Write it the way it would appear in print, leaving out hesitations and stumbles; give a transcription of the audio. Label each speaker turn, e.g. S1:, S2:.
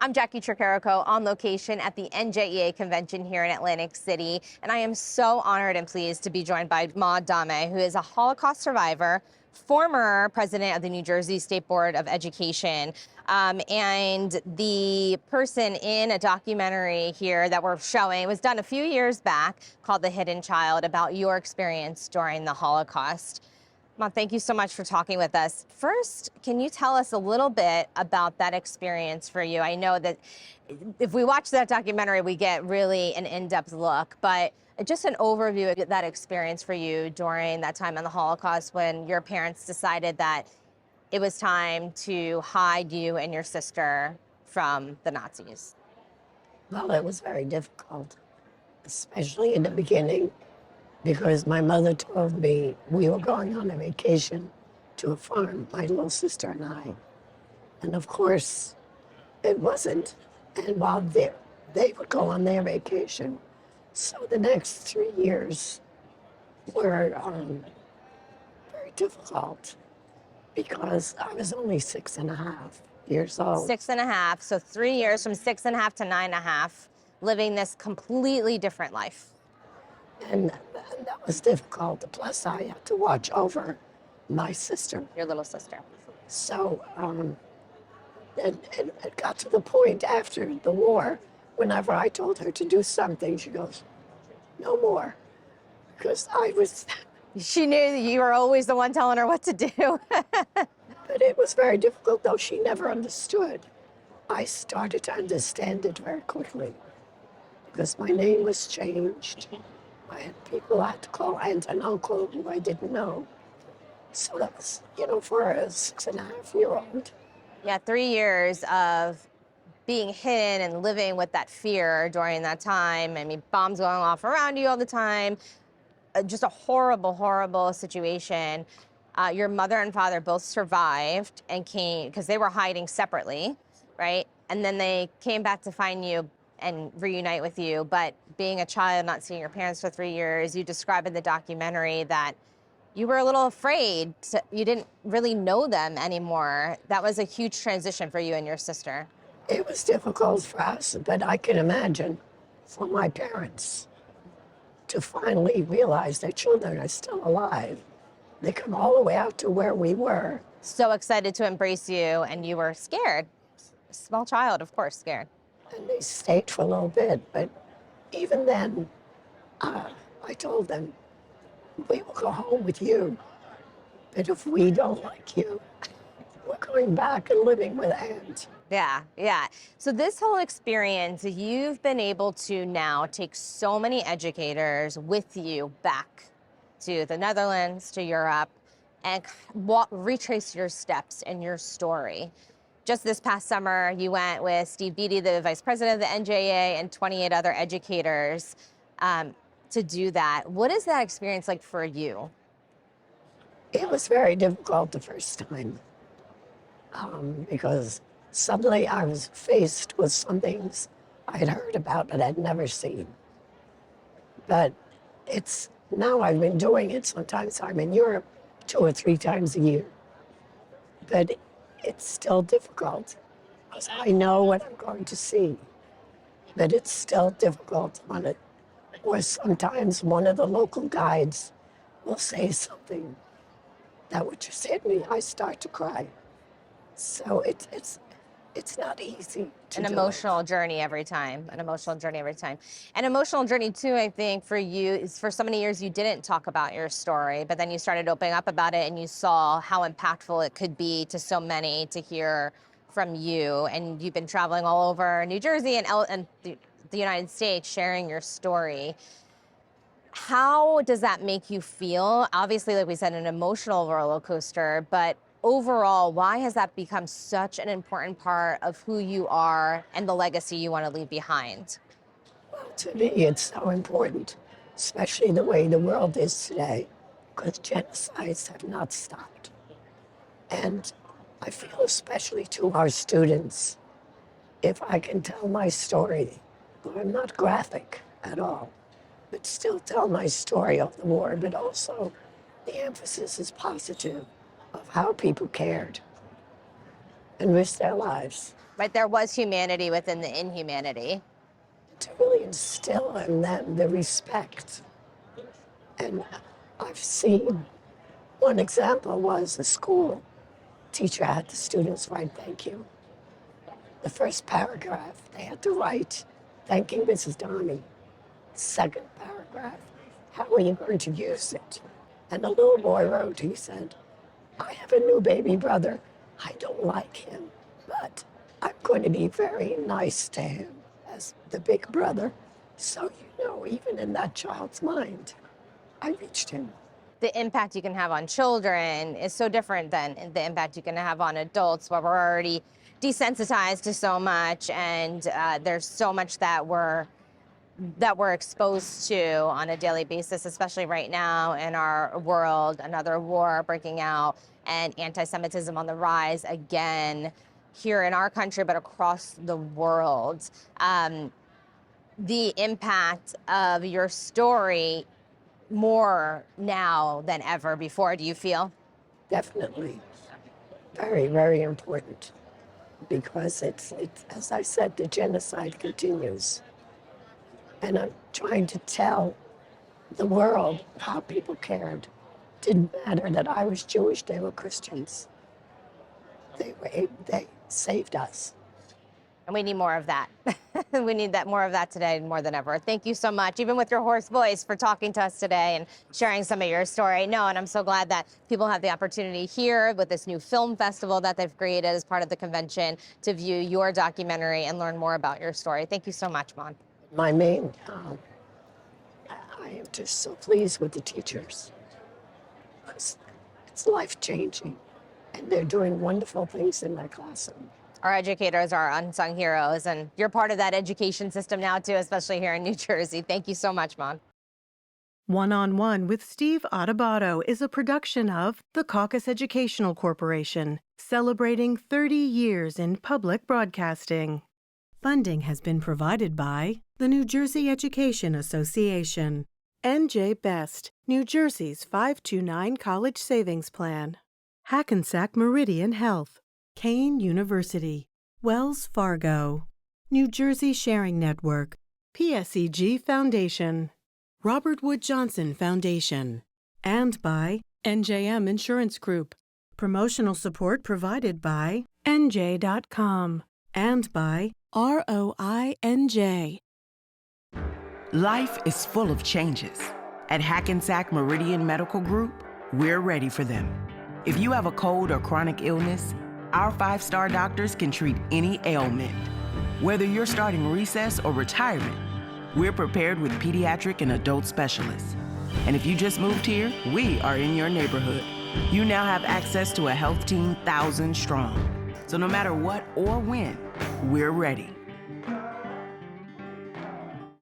S1: I'm Jacqui Tricarico on location at the NJEA convention here in Atlantic City, and I am so honored and pleased to be joined by Maud Dahme, who is a Holocaust survivor, former president of the New Jersey State Board of Education, and the person in a documentary here that we're showing was done a few years back called The Hidden Child, about your experience during the Holocaust. Maud, thank you so much for talking with us. First, can you tell us a little bit about that experience for you? I know that if we watch that documentary, we get really an in-depth look, but just an overview of that experience for you during that time in the Holocaust when your parents decided that it was time to hide you and your sister from the Nazis.
S2: Well, it was very difficult, especially in the beginning, because my mother told me we were going on a vacation to a farm, my little sister and I. And of course, it wasn't. And while they would go on their vacation. So the next 3 years were very difficult because I was only 6.5 years old.
S1: 6.5, so 3 years from 6.5 to 9.5, living this completely different life.
S2: And that was difficult. Plus, I had to watch over my sister.
S1: Your little sister.
S2: So it got to the point after the war, whenever I told her to do something, she goes, no more. Because I was...
S1: She knew that you were always the one telling her what to do.
S2: But it was very difficult, though she never understood. I started to understand it very quickly because my name was changed. I had people I had to call aunt and uncle who I didn't know. So that was, for a 6.5-year-old.
S1: Yeah, 3 years of being hidden and living with that fear during that time. I mean, bombs going off around you all the time. Just a horrible, horrible situation. Your mother and father both survived and came, because they were hiding separately, right? And then they came back to find you and reunite with you. But being a child, not seeing your parents for 3 years, you describe in the documentary that you were a little afraid. You didn't really know them anymore. That was a huge transition for you and your sister.
S2: It was difficult for us, but I can imagine for my parents to finally realize their children are still alive. They come all the way out to where we were.
S1: So excited to embrace you, and you were scared. A small child, of course, scared.
S2: And they stayed for a little bit, but even then, I told them, we will go home with you, but if we don't like you, we're going back and living with Aunt.
S1: Yeah, yeah. So this whole experience, you've been able to now take so many educators with you back to the Netherlands, to Europe, and retrace your steps and your story. Just this past summer, you went with Steve Beatty, the vice president of the NJA, and 28 other educators to do that. What is that experience like for you?
S2: It was very difficult the first time because suddenly I was faced with some things I had heard about but I'd never seen. But now I've been doing it. Sometimes I'm in Europe 2 or 3 times a year. But it's still difficult because I know what I'm going to see. But it's still difficult on it. Or sometimes one of the local guides will say something that would just hit me. I start to cry. So it's not easy to do.
S1: An emotional journey every time. An emotional journey every time. An emotional journey too, I think, for you is for so many years you didn't talk about your story, but then you started opening up about it and you saw how impactful it could be to so many to hear from you. And you've been traveling all over New Jersey and the United States sharing your story. How does that make you feel? Obviously, like we said, an emotional roller coaster, but overall, why has that become such an important part of who you are and the legacy you want to leave behind?
S2: Well, to me, it's so important, especially the way the world is today, because genocides have not stopped. And I feel especially to our students, if I can tell my story, I'm not graphic at all, but still tell my story of the war, but also the emphasis is positive of how people cared. and risk their lives.
S1: Right, there was humanity within the inhumanity.
S2: To really instill in them the respect. And I've seen one example was a school teacher had the students write thank you. The first paragraph they had to write thanking Mrs. Dahme. Second paragraph, how are you going to use it? And the little boy wrote, he said, I have a new baby brother. I don't like him, but I'm going to be very nice to him as the big brother. So, even in that child's mind, I reached him.
S1: The impact you can have on children is so different than the impact you can have on adults, where we're already desensitized to so much, and there's so much that we're exposed to on a daily basis, especially right now in our world. Another war breaking out and anti-Semitism on the rise again here in our country, but across the world. The impact of your story more now than ever before, do you feel?
S2: Definitely. Very, very important. Because it's as I said, the genocide continues. And I'm trying to tell the world how people cared. Didn't matter that I was Jewish, they were Christians. They saved us.
S1: And we need more of that. We need more of that today more than ever. Thank you so much, even with your hoarse voice, for talking to us today and sharing some of your story. No, and I'm so glad that people have the opportunity here with this new film festival that they've created as part of the convention to view your documentary and learn more about your story. Thank you so much, Maud.
S2: My main, I am just so pleased with the teachers. It's life-changing, and they're doing wonderful things in my classroom.
S1: Our educators are unsung heroes, and you're part of that education system now, too, especially here in New Jersey. Thank you so much, Maud.
S3: One-on-One with Steve Adubato is a production of the Caucus Educational Corporation, celebrating 30 years in public broadcasting. Funding has been provided by the New Jersey Education Association, NJ Best, New Jersey's 529 College Savings Plan, Hackensack Meridian Health, Kane University, Wells Fargo, New Jersey Sharing Network, PSEG Foundation, Robert Wood Johnson Foundation, and by NJM Insurance Group. Promotional support provided by NJ.com and by ROINJ.
S4: Life is full of changes. At Hackensack Meridian Medical Group, we're ready for them. If you have a cold or chronic illness, our 5-star doctors can treat any ailment. Whether you're starting recess or retirement, we're prepared with pediatric and adult specialists. And if you just moved here, we are in your neighborhood. You now have access to a health team 1,000 strong. So no matter what or when, we're ready.